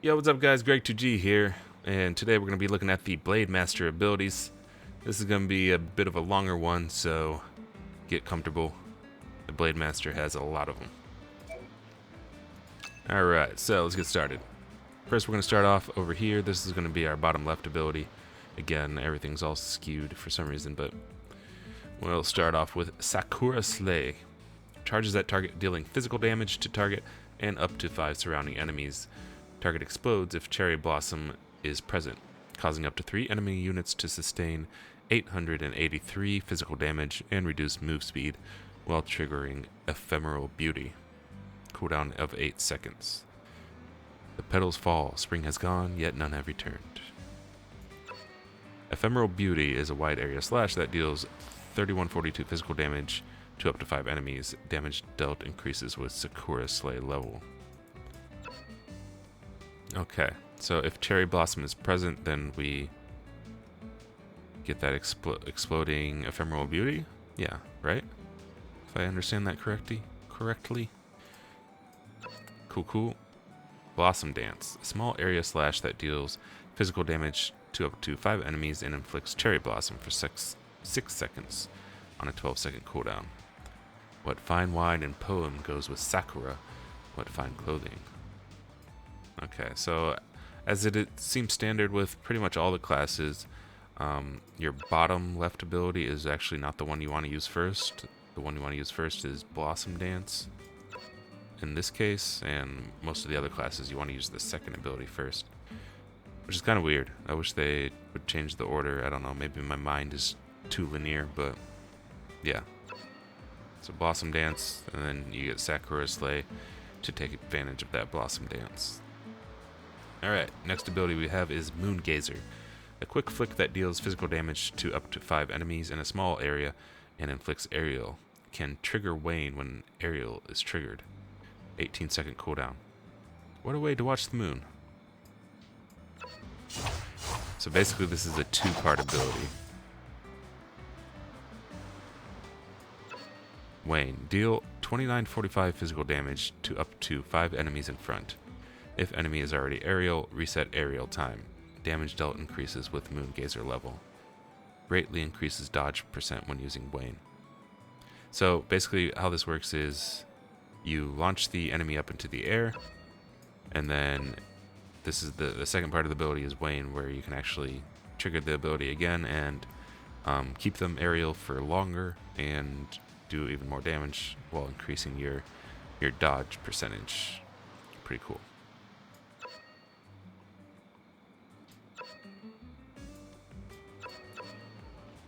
Yo, what's up guys, Greg2G here, and today we're going to be looking at the Blade Master abilities. This is going to be a bit of a longer one, so get comfortable. The Blade Master has a lot of them. Alright, so let's get started. First we're going to start off over here. This is going to be our bottom left ability. Again, everything's all skewed for some reason, but we'll start off with Sakura Slay. Charges at target, dealing physical damage to target and up to 5 surrounding enemies. Target explodes if Cherry Blossom is present, causing up to 3 enemy units to sustain 883 physical damage and reduce move speed while triggering Ephemeral Beauty. Cooldown of 8 seconds. The petals fall, spring has gone, yet none have returned. Ephemeral Beauty is a wide area slash that deals 3142 physical damage to up to 5 enemies. Damage dealt increases with Sakura Slay level. Okay, so if Cherry Blossom is present, then we get that exploding Ephemeral Beauty? Yeah, right? If I understand that correctly. Cool. Blossom Dance. A small area slash that deals physical damage to up to 5 enemies and inflicts Cherry Blossom for 6 seconds on a 12-second cooldown. What fine wine and poem goes with Sakura? What fine clothing? Okay, so as it seems standard with pretty much all the classes, your bottom left ability is actually not the one you want to use first. The one you want to use first is Blossom Dance. In this case, and most of the other classes, you want to use the second ability first, which is kind of weird. I wish they would change the order. I don't know, maybe my mind is too linear, but yeah. So Blossom Dance, and then you get Sakura Slay to take advantage of that Blossom Dance. Alright, next ability we have is Moon Gazer. A quick flick that deals physical damage to up to 5 enemies in a small area and inflicts aerial. Can trigger Wayne when aerial is triggered. 18-second cooldown. What a way to watch the moon. So basically this is a 2-part ability. Wayne. Deal 2945 physical damage to up to 5 enemies in front. If enemy is already aerial, reset aerial time. Damage dealt increases with Moon Gazer level. Greatly increases dodge percent when using Wayne. So basically how this works is you launch the enemy up into the air, and then this is the second part of the ability is Wayne, where you can actually trigger the ability again and keep them aerial for longer and do even more damage while increasing your dodge percentage. Pretty cool.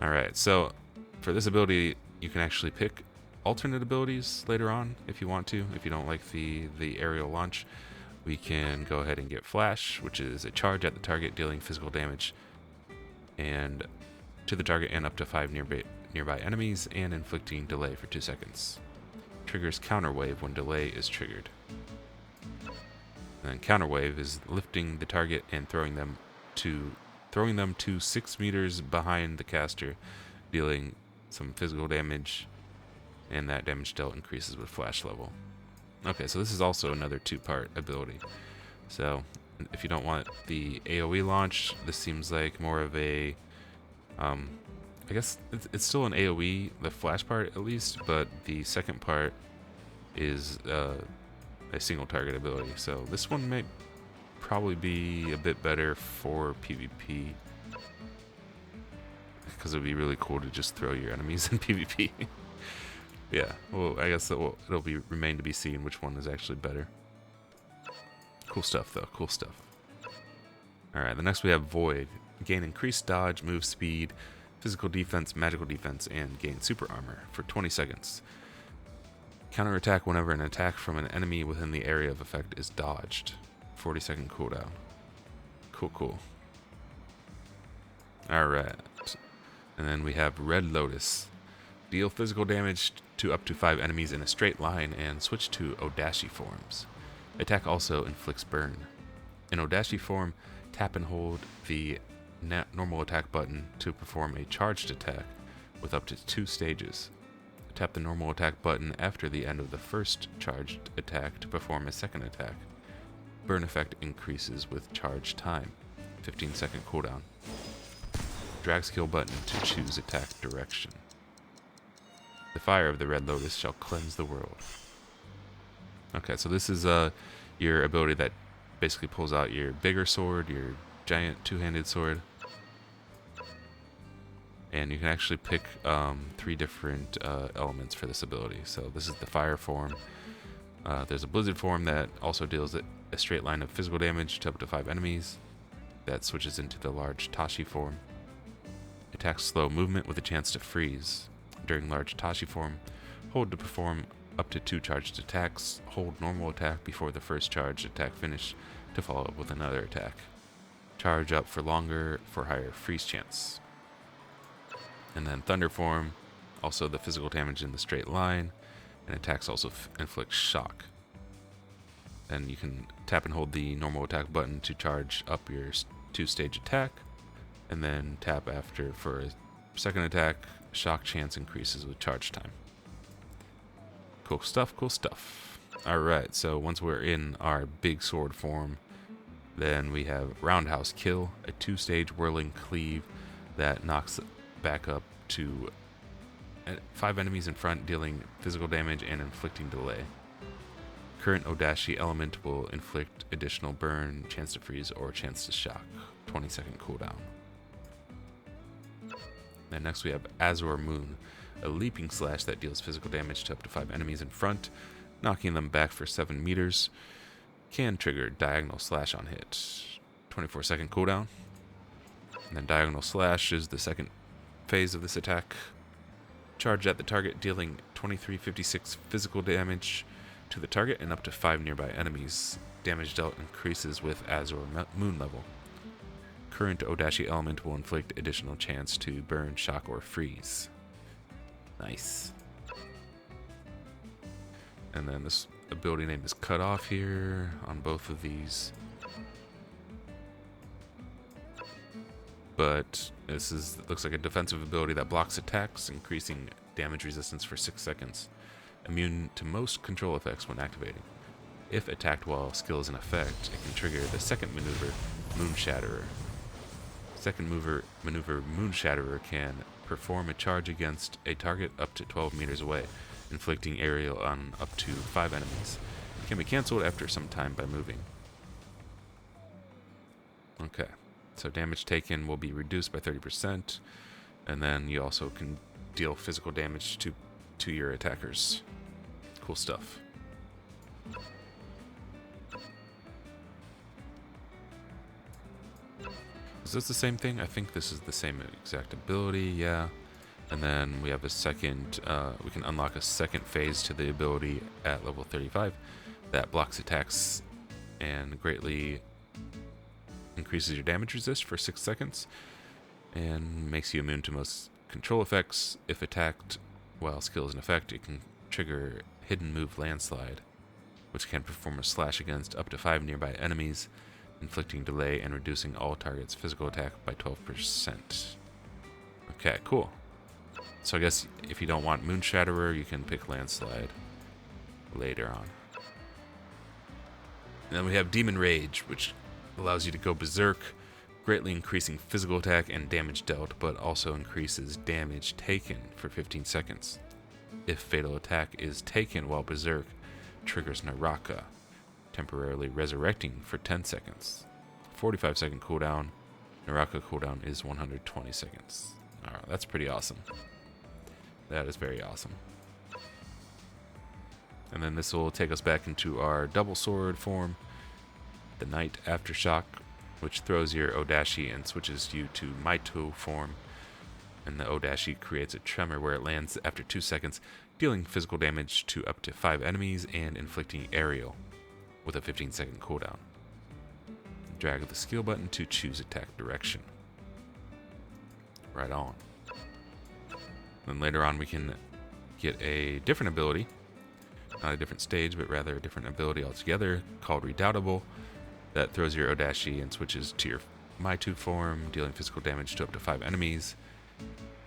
Alright, so for this ability, you can actually pick alternate abilities later on if you want to. If you don't like the aerial launch, we can go ahead and get Flash, which is a charge at the target dealing physical damage and to the target and up to 5 nearby enemies and inflicting delay for 2 seconds. Triggers Counter Wave when delay is triggered. And then Counter Wave is lifting the target and throwing them to 6 meters behind the caster, dealing some physical damage, and that damage dealt increases with Flash level. Okay, so this is also another 2-part ability. So if you don't want the AoE launch, this seems like more of a I guess it's still an AoE, the Flash part at least, but the second part is a single target ability. So this one may probably be a bit better for PvP, because it would be really cool to just throw your enemies in PvP. Yeah, well, I guess it'll remain to be seen which one is actually better. Cool stuff, though. Cool stuff. Alright, the next we have Void. Gain increased dodge, move speed, physical defense, magical defense, and gain super armor for 20 seconds. Counterattack whenever an attack from an enemy within the area of effect is dodged. 40-second cooldown. Cool. Alright. And then we have Red Lotus. Deal physical damage to up to 5 enemies in a straight line and switch to Odashi forms. Attack also inflicts burn. In Odashi form, tap and hold the normal attack button to perform a charged attack with up to 2 stages. Tap the normal attack button after the end of the first charged attack to perform a second attack. Burn effect increases with charge time. 15-second cooldown. Drag skill button to choose attack direction. The fire of the Red Lotus shall cleanse the world. Okay, so this is your ability that basically pulls out your bigger sword, your giant two-handed sword. And you can actually pick 3 different elements for this ability. So this is the fire form. There's a blizzard form that also deals a straight line of physical damage to up to 5 enemies. That switches into the large Tashi form. Attacks slow movement with a chance to freeze. During large Tashi form, hold to perform up to 2 charged attacks. Hold normal attack before the first charged attack finish to follow up with another attack. Charge up for longer for higher freeze chance. And then Thunder form, also the physical damage in the straight line, and attacks also inflict shock. And you can tap and hold the normal attack button to charge up your 2-stage attack, and then tap after for a second attack. Shock chance increases with charge time. Cool stuff, cool stuff. Alright, so once we're in our big sword form, then we have Roundhouse Kill, a 2-stage whirling cleave that knocks back up to 5 enemies in front, dealing physical damage and inflicting delay. Current Odashi element will inflict additional burn, chance to freeze, or chance to shock. 20-second cooldown. Then next we have Azure Moon, a leaping slash that deals physical damage to up to 5 enemies in front, knocking them back for 7 meters. Can trigger diagonal slash on hit. 24-second cooldown. And then diagonal slash is the second phase of this attack. Charge at the target, dealing 2356 physical damage to the target and up to 5 nearby enemies. Damage dealt increases with Azure Moon level. Current Odashi element will inflict additional chance to burn, shock, or freeze. Nice. And then this ability name is cut off here on both of these. But this looks like a defensive ability that blocks attacks, increasing damage resistance for 6 seconds. Immune to most control effects when activating. If attacked while skill is in effect, it can trigger the second maneuver, Moon Shatterer. Second maneuver Moon Shatterer can perform a charge against a target up to 12 meters away, inflicting aerial on up to 5 enemies. It can be cancelled after some time by moving. Okay, so damage taken will be reduced by 30%, and then you also can deal physical damage to your attackers. Cool stuff. Is this the same thing? I think this is the same exact ability, yeah. And then we have a second, we can unlock a second phase to the ability at level 35 that blocks attacks and greatly increases your damage resist for 6 seconds and makes you immune to most control effects. If attacked while skill is in effect, it can trigger Hidden Move Landslide, which can perform a slash against up to 5 nearby enemies, inflicting delay and reducing all targets' physical attack by 12%. Okay, cool. So I guess if you don't want Moon Shatterer, you can pick Landslide later on. And then we have Demon Rage, which allows you to go berserk, greatly increasing physical attack and damage dealt, but also increases damage taken for 15 seconds. If fatal attack is taken while berserk, triggers Naraka, temporarily resurrecting for 10 seconds. 45-second cooldown. Naraka cooldown is 120 seconds. Alright, that's pretty awesome. That is very awesome. And then this will take us back into our double sword form, the Night Aftershock, which throws your Odashi and switches you to Maito form. And the Odashi creates a tremor where it lands after 2 seconds, dealing physical damage to up to 5 enemies and inflicting aerial with a 15-second cooldown. Drag the skill button to choose attack direction. Right on. Then later on we can get a different ability, not a different stage, but rather a different ability altogether called Redoubtable, that throws your Odashi and switches to your Maito form, dealing physical damage to up to 5 enemies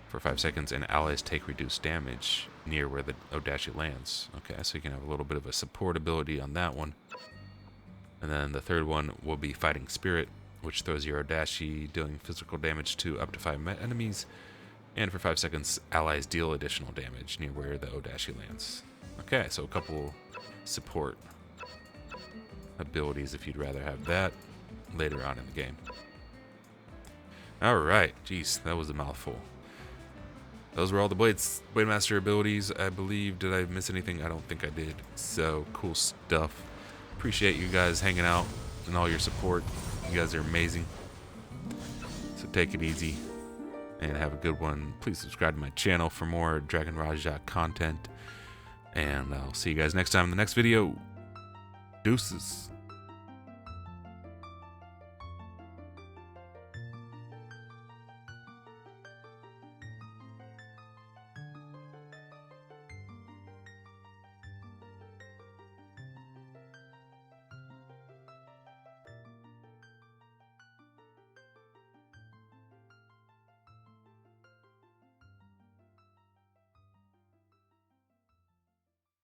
for 5 seconds, and allies take reduced damage near where the Odashi lands. Okay, so you can have a little bit of a support ability on that one. And then the third one will be Fighting Spirit, which throws your Odashi, dealing physical damage to up to 5 enemies. And for 5 seconds, allies deal additional damage near where the Odashi lands. Okay, so a couple support abilities if you'd rather have that later on in the game. Alright, jeez, that was a mouthful. Those were all the Blademaster abilities, I believe. Did I miss anything? I don't think I did. So, cool stuff. Appreciate you guys hanging out and all your support. You guys are amazing. So take it easy and have a good one. Please subscribe to my channel for more Dragon Raja content. And I'll see you guys next time in the next video. Deuces.